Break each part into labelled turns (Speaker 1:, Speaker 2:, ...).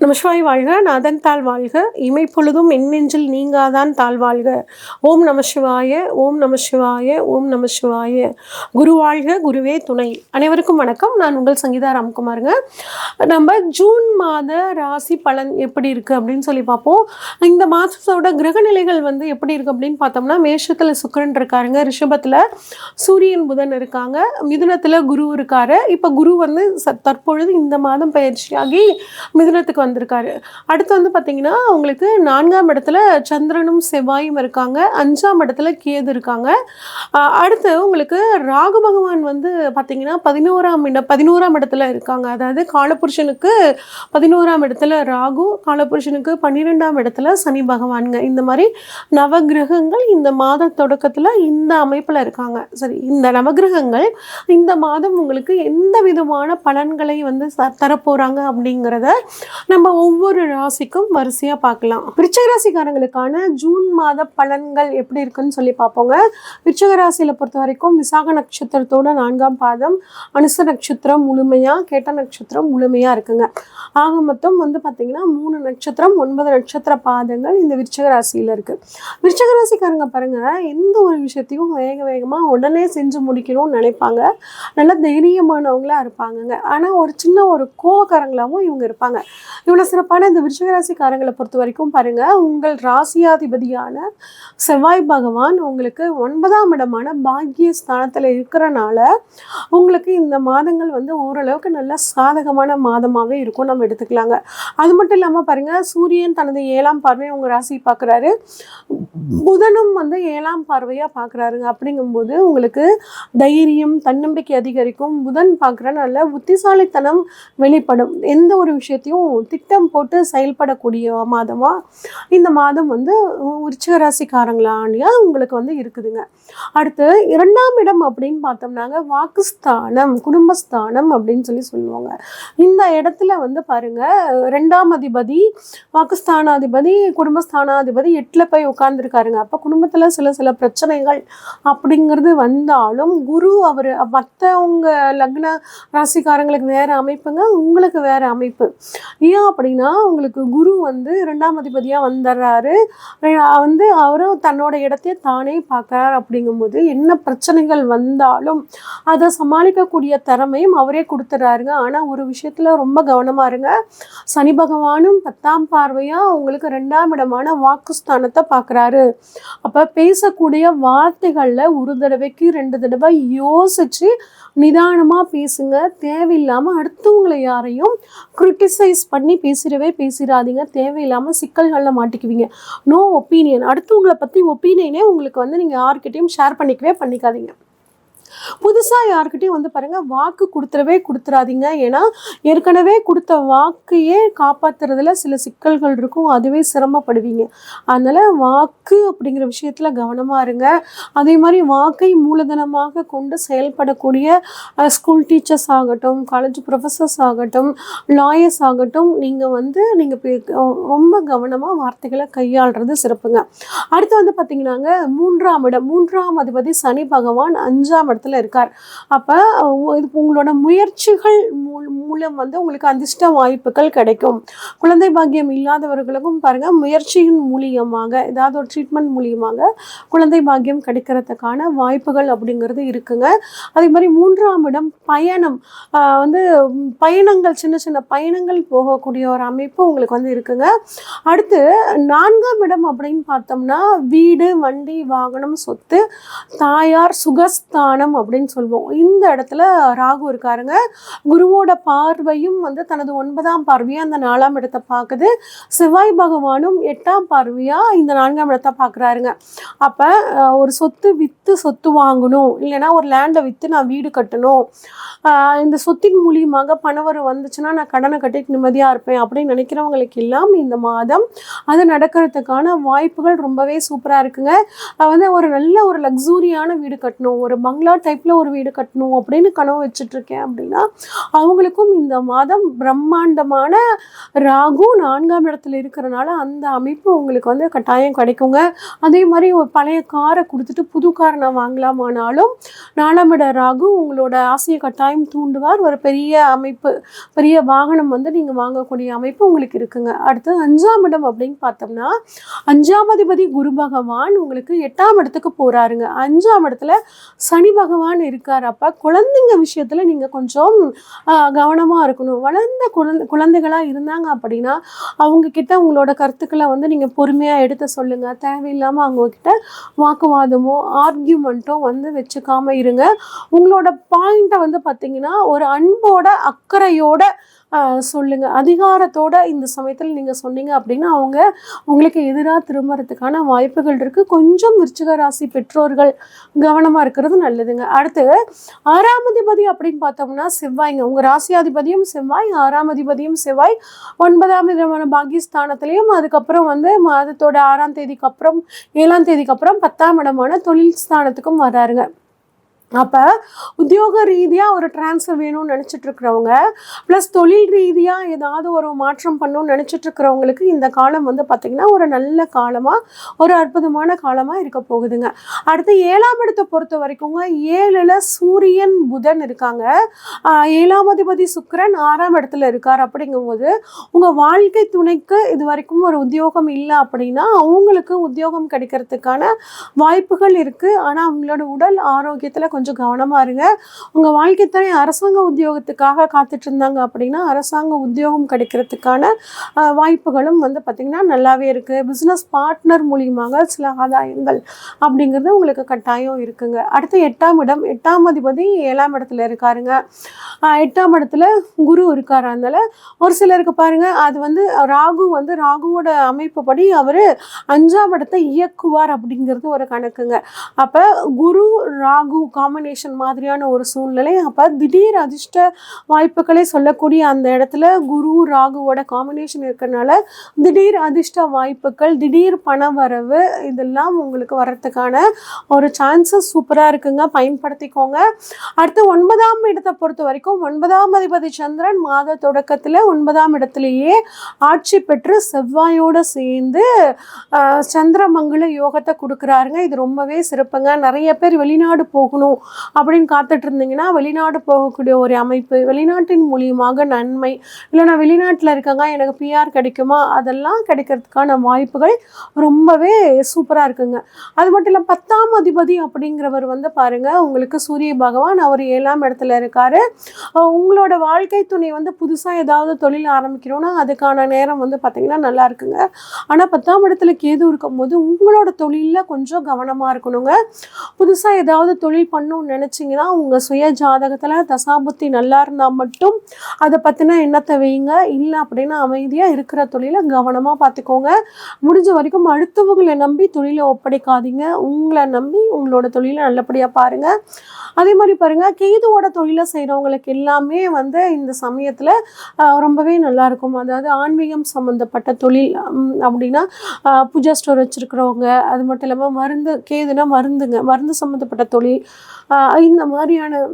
Speaker 1: நமசிவாய் வாழ்க, நாதன் தாழ் வாழ்க, இமைப்பொழுதும் எண்ணெஞ்சில் நீங்காதான் தாழ் வாழ்க. ஓம் நமசிவாய, ஓம் நமசிவாய, ஓம் நமசிவாய. குரு வாழ்க, குருவே துணை. அனைவருக்கும் வணக்கம். நான் உங்கள் சங்கீதா ராம்குமாருங்க. நம்ம ஜூன் மாத ராசி பலன் எப்படி இருக்குது அப்படின்னு சொல்லி பார்ப்போம். இந்த மாதத்தோட கிரகநிலைகள் எப்படி இருக்குது அப்படின்னு பார்த்தோம்னா, மேஷத்தில் சுக்கிரன் இருக்காருங்க, ரிஷபத்தில் சூரியன் புதன் இருக்காங்க, மிதுனத்தில் குரு இருக்காரு. இப்போ குரு தற்பொழுது இந்த மாதம் பயிற்சியாகி மிதுனத்துக்கு வந்திருக்காரு. அடுத்து பார்த்தீங்கன்னா உங்களுக்கு 4ஆம் இடத்துல சந்திரனும் செவ்வாயும் இருக்காங்க, 5ஆம் இடத்துல கேது இருக்காங்க. அடுத்து உங்களுக்கு ராகு பகவான் பார்த்தீங்கன்னா 11ஆம் இடத்துல இருக்காங்க. அதாவது காலபுருஷனுக்கு 11ஆம் இடத்துல ராகு, காலபுருஷனுக்கு 12ஆம் இடத்துல சனி பகவானுங்க. இந்த மாதிரி நவகிரகங்கள் இந்த மாத தொடக்கத்தில் இந்த அமைப்பில் இருக்காங்க. சரி, இந்த நவகிரகங்கள் இந்த மாதம் உங்களுக்கு எந்த விதமான பலன்களை தரப்போகிறாங்க அப்படிங்கிறத நம்ம ஒவ்வொரு ராசிக்கும் வரிசையாக பார்க்கலாம். விருச்சிக ராசிக்காரங்களுக்கான ஜூன் மாத பலன்கள் எப்படி இருக்குன்னு சொல்லி பார்ப்போங்க. விருச்சிக ராசியில் பொறுத்த வரைக்கும் விசாக நட்சத்திரத்தோட 4ஆம் பாதம், அனுச நட்சத்திரம் முழுமையாக, கேட்ட நட்சத்திரம் முழுமையாக இருக்குங்க. ஆக மொத்தம் பார்த்தீங்கன்னா 3 நட்சத்திரம் 9 நட்சத்திர பாதங்கள் இந்த விருச்சிக ராசியில் இருக்குது. விருச்சிக ராசிக்காரங்க பாருங்கள், எந்த ஒரு விஷயத்தையும் வேகமாக உடனே செஞ்சு முடிக்கணும்னு நினைப்பாங்க. நல்ல தைரியமானவங்களாக இருப்பாங்கங்க. ஆனால் ஒரு கோவக்காரங்களாகவும் இவங்க இருப்பாங்க. இவ்வளோ சிறப்பான இந்த விருச்சிக ராசிக்காரங்களை பொறுத்த வரைக்கும் பாருங்கள், உங்கள் ராசியாதிபதியான செவ்வாய் பகவான் உங்களுக்கு 9ஆம் இடமான பாக்கிய ஸ்தானத்தில் இருக்கிறனால உங்களுக்கு இந்த மாதங்கள் ஓரளவுக்கு நல்ல சாதகமான மாதமாகவே இருக்கும் நம்ம எடுத்துக்கலாங்க. அது மட்டும் இல்லாமல் பாருங்கள், சூரியன் தனது 7ஆம் பார்வையை உங்கள் ராசி பார்க்குறாரு, புதனும் 7ஆம் பார்வையாக பார்க்குறாருங்க. அப்படிங்கும்போது உங்களுக்கு தைரியம், தன்னம்பிக்கை அதிகரிக்கும். புதன் பார்க்குறனால புத்திசாலித்தனம் வெளிப்படும். எந்த ஒரு விஷயத்தையும் திட்டம் போட்டு செயல்படக்கூடிய மாதமாக இந்த மாதம் விருச்சிக ராசிக்காரங்களாண்டியா உங்களுக்கு இருக்குதுங்க. அடுத்து 2ஆம் இடம் அப்படின்னு பார்த்தோம்னாங்க வாக்குஸ்தானம், குடும்பஸ்தானம் அப்படின்னு சொல்லுவாங்க. இந்த இடத்துல பாருங்க, 2ஆம் அதிபதி, வாக்குஸ்தானாதிபதி, குடும்பஸ்தானாதிபதி 8ல் போய் உட்கார்ந்துருக்காருங்க. அப்போ குடும்பத்தில் சில பிரச்சனைகள் அப்படிங்கிறது வந்தாலும் குரு அவர் மற்றவங்க லக்ன ராசிக்காரங்களுக்கு வேற அமைப்புங்க, உங்களுக்கு வேற அமைப்பு. ஏன் அப்படின்னா உங்களுக்கு குரு 2ஆம் அதிபதியாக வந்துடுறாரு. அவரும் தன்னோட இடத்தையே தானே பார்க்குறாரு. அப்படிங்கும்போது என்ன பிரச்சனைகள் வந்தாலும் அதை சமாளிக்கக்கூடிய திறமையும் அவரே கொடுத்துட்றாருங்க. ஆனால் ஒரு விஷயத்தில் ரொம்ப கவனமாக இருங்க. சனி பகவானும் 10ஆம் பார்வையாக உங்களுக்கு 2ஆம் இடமான வாக்குஸ்தானத்தை பார்க்குறாரு. அப்போ பேசக்கூடிய வார்த்தைகளில் ஒரு தடவைக்கு 2 தடவை யோசித்து நிதானமாக பேசுங்க. தேவையில்லாமல் அடுத்தவங்களை யாரையும் கிரிட்டிசைஸ் பண்ணி பேசிடாதீங்க. தேவையில்லாமல் சிக்கல்களில் மாட்டிக்குவீங்க. நோ ஒப்பீனியன், அடுத்தவங்களை பற்றி ஒப்பீனியனே உங்களுக்கு நீங்கள் யார்கிட்டையும் ஷேர் பண்ணிக்காதீங்க. புதுசாக யார்கிட்டையும் பாருங்கள், வாக்கு கொடுத்துடாதீங்க. ஏன்னா ஏற்கனவே கொடுத்த வாக்கையே காப்பாற்றுறதுல சில சிக்கல்கள் இருக்கும், அதுவே சிரமப்படுவீங்க. அதனால் வாக்கு அப்படிங்கிற விஷயத்தில் கவனமாக இருங்க. அதே மாதிரி வாக்கை மூலதனமாக கொண்டு செயல்படக்கூடிய ஸ்கூல் டீச்சர்ஸ் ஆகட்டும், காலேஜ் ப்ரொஃபஸர்ஸ் ஆகட்டும், லாயர்ஸ் ஆகட்டும், நீங்கள் ரொம்ப கவனமாக வார்த்தைகளை கையாளுறது சிறப்புங்க. அடுத்து பார்த்தீங்கன்னாங்க 3ஆம் அதிபதி சனி பகவான் 5ஆம் இடத்துல இருக்கார். அப்போ உங்களோட முயற்சிகள் மூலம் உங்களுக்கு அதிர்ஷ்ட வாய்ப்புகள் கிடைக்கும். குழந்தை பாக்கியம் இல்லாதவர்களுக்கும் பாருங்கள், முயற்சியின் மூலியமாக ஏதாவது ஒரு ட்ரீட்மெண்ட் மூலியமாக குழந்தை பாக்கியம் கிடைக்கிறதுக்கான வாய்ப்புகள் அப்படிங்கிறது இருக்குங்க. அதே மாதிரி 3ஆம் இடம் பயணம், பயணங்கள், சின்ன பயணங்கள் போகக்கூடிய ஒரு அமைப்பு உங்களுக்கு இருக்குங்க. அடுத்து 4ஆம் இடம் அப்படின்னு பார்த்தோம்னா வீடு, வண்டி, வாகனம், சொத்து, தாயார், சுகஸ்தானம் அப்படின்னு சொல்லுவோம். இந்த இடத்துல ராகு இருக்காருங்க. குருவோட பார்வையும் தனது 9ஆம் பார்வையா அந்த 4ஆம் இடத்தை பார்க்குது. செவ்வாய் பகவானும் 8ஆம் பார்வையா இந்த 4ஆம் இடத்தை பார்க்குறாருங்க. அப்போ ஒரு சொத்து விற்று சொத்து வாங்கணும், இல்லைன்னா ஒரு லேண்டை விற்று நான் வீடு கட்டணும், இந்த சொத்தின் மூலியமாக பணவரம் வந்துச்சுன்னா நான் கடனை கட்டிட்டு நிம்மதியாக இருப்பேன் அப்படின்னு நினைக்கிறவங்களுக்கு எல்லாம் இந்த மாதம் அது நடக்கிறதுக்கான வாய்ப்புகள் ரொம்பவே சூப்பராக இருக்குங்க. ஒரு நல்ல ஒரு லக்ஸூரியான வீடு கட்டணும், ஒரு பங்களா டைப்பில் ஒரு வீடு கட்டணும் அப்படின்னு கனவு வச்சுட்ருக்கேன் அப்படின்னா அவங்களுக்கும் இந்த மாதம் பிரம்மாண்டமான ராகு 4ஆம் இடத்துல இருக்கிறனால அந்த அமைப்பு உங்களுக்கு வந்து கட்டாயம் கிடைக்குங்க. அதே மாதிரி ஒரு பழைய காரை கொடுத்துட்டு புது காரை நான் வாங்கலாமானாலும் 4ஆம் இட ராகு உங்களோட ஆசையை கட்டாயம் தூண்டுவார். ஒரு பெரிய அமைப்பு, பெரிய வாகனம் வந்து நீங்கள் வாங்கக்கூடிய அமைப்பு உங்களுக்கு இருக்குங்க. அடுத்து 5ஆம் இடம் அப்படின்னு பார்த்தோம்னா 5ஆம் அதிபதி குரு பகவான் உங்களுக்கு 8ஆம் இடத்துக்கு போகிறாருங்க. 5ஆம் இடத்துல சனி பகவான் இருக்கார். அப்போ குழந்தைங்க விஷயத்தில் நீங்கள் கொஞ்சம் கவனமாக இருக்கணும். வளர்ந்த குழந்தைகளாக இருந்தாங்க அப்படின்னா அவங்கக்கிட்ட உங்களோட கருத்துக்களை வந்து நீங்கள் பொறுமையாக எடுத்து சொல்லுங்கள். தேவையில்லாமல் அவங்கக்கிட்ட வாக்குவாதமோ ஆர்கியூமெண்ட்டோ வந்து வச்சுக்காம இருங்க. உங்களோட பாயிண்ட்டை வந்து பார்த்திங்கன்னா ஒரு அன்போட அக்கறையோட சொல்லுங்கள். அதிகாரத்தோட இந்த சமயத்தில் நீங்கள் சொன்னீங்க அப்படின்னா அவங்க உங்களுக்கு எதிராக திரும்புறதுக்கான வாய்ப்புகள் இருக்குது. கொஞ்சம் விருச்சிக ராசி பெற்றோர்கள் கவனமாக இருக்கிறது நல்லதுங்க. அடுத்து 6ஆம் அதிபதி அப்படின்னு பார்த்தோம்னா செவ்வாய்ங்க. உங்கள் ராசியாதிபதியும் செவ்வாய், 6ஆம் அதிபதியும் செவ்வாய், 9ஆம் இடமான பாகிஸ்தானத்துலேயும், அதுக்கப்புறம் வந்து மாதத்தோட 6ஆம் தேதிக்கு அப்புறம் 7ஆம் தேதிக்கு அப்புறம் 10ஆம் இடமான தொழில் ஸ்தானத்துக்கும் வர்றாருங்க. அப்போ உத்தியோக ரீதியாக ஒரு டிரான்ஸ்ஃபர் வேணும்னு நினச்சிட்ருக்கிறவங்க ப்ளஸ் தொழில் ரீதியாக ஏதாவது ஒரு மாற்றம் பண்ணணும்னு நினச்சிட்ருக்கிறவங்களுக்கு இந்த காலம் வந்து பார்த்திங்கன்னா ஒரு நல்ல காலமாக, ஒரு அற்புதமான காலமாக இருக்க போகுதுங்க. அடுத்து 7ஆம் இடத்தை பொறுத்த வரைக்குங்க 7ல் சூரியன் புதன் இருக்காங்க. 7ஆம் அதிபதி சுக்கிரன் 6ஆம் இடத்துல இருக்கார். அப்படிங்கும்போது உங்கள் வாழ்க்கை துணைக்கு இது வரைக்கும் ஒரு உத்தியோகம் இல்லை அப்படின்னா அவங்களுக்கு உத்தியோகம் கிடைக்கிறதுக்கான வாய்ப்புகள் இருக்குது. ஆனால் அவங்களோட உடல் ஆரோக்கியத்தில் கொஞ்சம் கவனமாக இருங்க. உங்கள் வாழ்க்கை துணை அரசாங்க உத்தியோகத்துக்காக காத்துட்டு இருந்தாங்க அப்படின்னா அரசாங்க உத்தியோகம் கிடைக்கிறதுக்கான வாய்ப்புகளும் வந்து பார்த்திங்கன்னா நல்லாவே இருக்குது. பிஸ்னஸ் பார்ட்னர் மூலியமாக சில ஆதாயங்கள் அப்படிங்கிறது உங்களுக்கு கட்டாயம் இருக்குங்க. அடுத்து 8ஆம் இடம், 8ஆம் அதிபதி 7ஆம் இடத்துல இருக்காருங்க. 8ஆம் இடத்துல குரு இருக்கார். அதனால் ஒரு சிலருக்கு பாருங்கள் அது வந்து ராகுவோட அமைப்பு படி அவர் 5ஆம் இடத்தை இயக்குவார் அப்படிங்கிறது ஒரு கணக்குங்க. அப்போ குரு ராகு காம்பினேஷன் மாதிரியான ஒரு சூழ்நிலை. அப்போ திடீர் அதிர்ஷ்ட வாய்ப்புகளை சொல்லக்கூடிய அந்த இடத்துல குரு ராகுவோட காம்பினேஷன் இருக்கிறதுனால திடீர் அதிர்ஷ்ட வாய்ப்புகள், திடீர் பண வரவு இதெல்லாம் உங்களுக்கு வர்றதுக்கான ஒரு சான்சஸ் சூப்பராக இருக்குங்க. பயன்படுத்திக்கோங்க. அடுத்து 9ஆம் இடத்தை பொறுத்த வரைக்கும் 9ஆம் அதிபதி சந்திரன் மாத தொடக்கத்தில் 9ஆம் இடத்துலையே ஆட்சி பெற்று செவ்வாயோடு சேர்ந்து சந்திரமங்கல யோகத்தை கொடுக்குறாருங்க. இது ரொம்பவே சிறப்புங்க. நிறைய பேர் வெளிநாடு போகணும் அப்படின்னு காத்துட்டு இருந்தீங்கன்னா வெளிநாடு போகக்கூடிய ஒரு அமைப்பு, வெளிநாட்டின் மூலியமாக நன்மை, இல்லை நான் வெளிநாட்டில் இருக்கங்க எனக்கு பிஆர் கிடைக்குமா, அதெல்லாம் கிடைக்கிறதுக்கான வாய்ப்புகள் ரொம்பவே சூப்பராக இருக்குங்க. அது மட்டும் இல்லை 10ஆம் அதிபதி அப்படிங்கிறவர் வந்து பாருங்கள் உங்களுக்கு சூரிய பகவான், அவர் 7ஆம் இடத்துல இருக்கார். உங்களோட வாழ்க்கை துணை வந்து புதுசாக ஏதாவது தொழில் ஆரம்பிக்கணும்னா அதுக்கான நேரம் வந்து பார்த்திங்கன்னா நல்லா இருக்குங்க. ஆனால் 10ஆம் இடத்துல கேது இருக்கும்போது உங்களோட தொழிலில் கொஞ்சம் கவனமாக இருக்கணுங்க. புதுசாக ஏதாவது தொழில் பண்ணணும்னு நினச்சிங்கன்னா உங்கள் சுய ஜாதகத்தில் தசாபுத்தி நல்லா இருந்தால் மட்டும் அதை பற்றின எண்ணத்தை வைங்க. இல்லை அப்படின்னா அமைதியாக இருக்கிற தொழிலை கவனமாக பார்த்துக்கோங்க. முடிஞ்ச வரைக்கும் அடுத்தவங்களை நம்பி தொழிலை ஒப்படைக்காதீங்க. உங்களை நம்பி உங்களோட தொழிலை நல்லபடியாக பாருங்கள். அதே மாதிரி பாருங்கள் கேதுவோட தொழிலை செய்கிறவங்களுக்கு எல்லாமே வந்து இந்த சமயத்தில் ரொம்பவே நல்லாயிருக்கும். அதாவது ஆன்மீகம் சம்மந்தப்பட்ட தொழில் அப்படின்னா பூஜா ஸ்டோர் வச்சுருக்கிறவங்க, அது மட்டும் இல்லாமல் கேதுனா மருந்து சம்மந்தப்பட்ட தொழில், இந்த மாதிரியான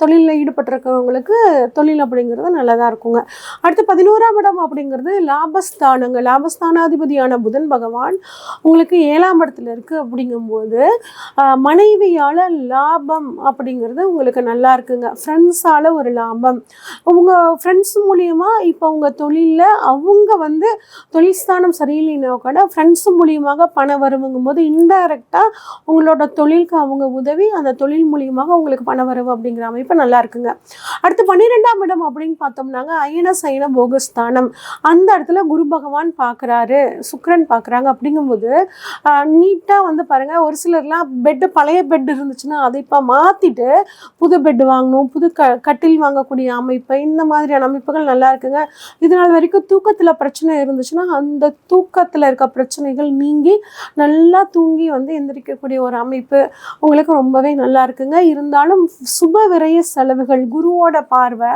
Speaker 1: தொழிலில் ஈடுபட்டிருக்கிறவங்களுக்கு தொழில் அப்படிங்கிறது நல்லதாக இருக்குங்க. அடுத்து 11ஆம் இடம் அப்படிங்கிறது லாபஸ்தானங்க. லாபஸ்தானாதிபதியான புதன் பகவான் உங்களுக்கு 7ஆம் இடத்துல இருக்குது. அப்படிங்கும்போது மனைவியால் லாபம் அப்படிங்கிறது உங்களுக்கு நல்லா இருக்குங்க. ஃப்ரெண்ட்ஸால் ஒரு லாபம், உங்கள் ஃப்ரெண்ட்ஸ் மூலியமாக இப்போ உங்கள் தொழிலில் அவங்க வந்து தொழில் ஸ்தானம் சரியில்லைன்னா கூட ஃப்ரெண்ட்ஸ் மூலியமாக பணம் வருவங்கும் போது இன்டைரக்டாக உங்களோட தொழிலுக்கு அவங்க உதவி அந்த தொழில் மூலியமாக உங்களுக்கு பணம் வரவு அப்படிங்கிற அமைப்பு நல்லா இருக்குங்க. அடுத்து 12ஆம் இடம் அப்படின்னு பார்த்தோம்னாங்க அயன சயன போகஸ்தானம். அந்த இடத்துல குரு பகவான் பார்க்குறாரு, சுக்கிரன் பார்க்குறாங்க. அப்படிங்கும்போது நீட்டாக வந்து பாருங்கள் ஒரு சிலர்லாம் பழைய பெட் இருந்துச்சுன்னா அதை இப்போ மாற்றிட்டு புது பெட்டு வாங்கணும், புது கட்டில் வாங்கக்கூடிய அமைப்பு, இந்த மாதிரியான அமைப்புகள் நல்லா இருக்குங்க. இதனால் வரைக்கும் தூக்கத்தில் பிரச்சனை இருந்துச்சுன்னா அந்த தூக்கத்தில் இருக்க பிரச்சனைகள் நீங்கி நல்லா தூங்கி வந்து எந்திரிக்கக்கூடிய ஒரு அமைப்பு உங்களுக்கு ரொம்பவே நல்லா இருக்குங்க. இருந்தாலும் சுப சுப விரய செலவுகள், குருவோட பார்வை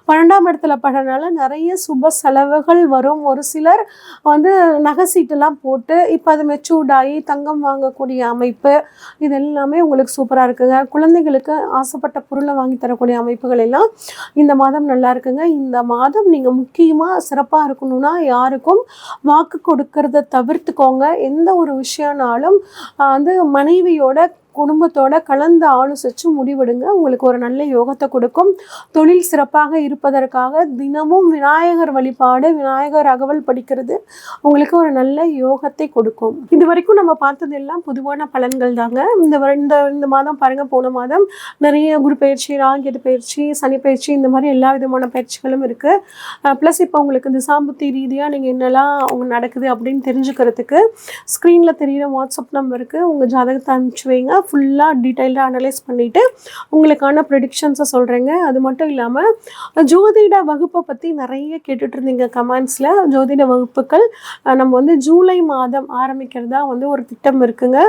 Speaker 1: 12ஆம் இடத்துல படுறதுனால நிறைய சுப செலவுகள் வரும். ஒரு சிலர் வந்து நகை சீட்டெல்லாம் போட்டு இப்போ அது மெச்சூர்ட் ஆகி தங்கம் வாங்கக்கூடிய அமைப்பு, இது எல்லாமே உங்களுக்கு சூப்பராக இருக்குங்க. குழந்தைகளுக்கு ஆசைப்பட்ட பொருளை வாங்கி தரக்கூடிய அமைப்புகள் எல்லாம் இந்த மாதம் நல்லா இருக்குங்க. இந்த மாதம் நீங்கள் முக்கியமாக சிறப்பாக இருக்கணும்னா யாருக்கும் வாக்கு கொடுக்கறத தவிர்த்துக்கோங்க. எந்த ஒரு விஷயம்னாலும் வந்து மனைவியோட குடும்பத்தோட கலந்து ஆலோசித்து முடிவெடுங்க. உங்களுக்கு ஒரு நல்ல யோகத்தை கொடுக்கும். தொழில் சிறப்பாக இருப்பதற்காக தினமும் விநாயகர் வழிபாடு, விநாயகர் அகவல் படிக்கிறது உங்களுக்கு ஒரு நல்ல யோகத்தை கொடுக்கும். இது வரைக்கும் நம்ம பார்த்தது எல்லாம் பொதுவான பலன்கள் தாங்க. இந்த மாதம் பாருங்கள், போன மாதம் நிறைய குரு பயிற்சி, ராகியது பயிற்சி, சனி பயிற்சி, இந்த மாதிரி எல்லா விதமான பயிற்சிகளும் இருக்குது. ப்ளஸ் இப்போ உங்களுக்கு திசாம்புத்தி ரீதியாக நீங்கள் என்னெல்லாம் நடக்குது அப்படின்னு தெரிஞ்சுக்கிறதுக்கு ஸ்க்ரீனில் தெரிகிற வாட்ஸ்அப் நம்பருக்கு உங்கள் ஜாதகத்தை அனுப்பிச்சி வைங்க. ஃபுல்லாக டீட்டெயில்டாக அனலைஸ் பண்ணிவிட்டு உங்களுக்கான ப்ரெடிக்ஷன்ஸை சொல்கிறேங்க. அது மட்டும் இல்லாமல் ஜோதிட வகுப்பை பற்றி நிறைய கேட்டுட்டு இருந்தீங்க கமெண்ட்ஸில். ஜோதிட வகுப்புகள் நம்ம வந்து ஜூலை மாதம் ஆரம்பிக்கிறதா வந்து ஒரு திட்டம் இருக்குங்க.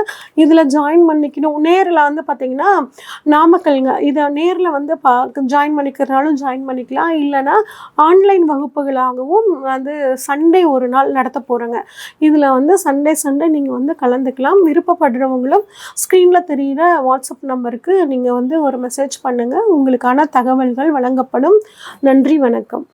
Speaker 1: இதில் ஜாயின் பண்ணிக்கணும். நேரில் வந்து பார்த்திங்கன்னா நாமக்கல்ங்க, இதை நேரில் வந்து ஜாயின் பண்ணிக்கிறனாலும் ஜாயின் பண்ணிக்கலாம். இல்லைனா ஆன்லைன் வகுப்புகளாகவும் வந்து சண்டே ஒரு நாள் நடத்த போகிறேங்க. இதில் வந்து சண்டே நீங்கள் வந்து கலந்துக்கலாம். விருப்பப்படுறவங்களும் ஸ்க்ரீனில் தெரிகிற வாட்ஸ்அப் நம்பருக்கு நீங்கள் வந்து ஒரு மெசேஜ் பண்ணுங்கள். உங்களுக்கான தகவல்கள் வழங்கப்படும். நன்றி, வணக்கம்.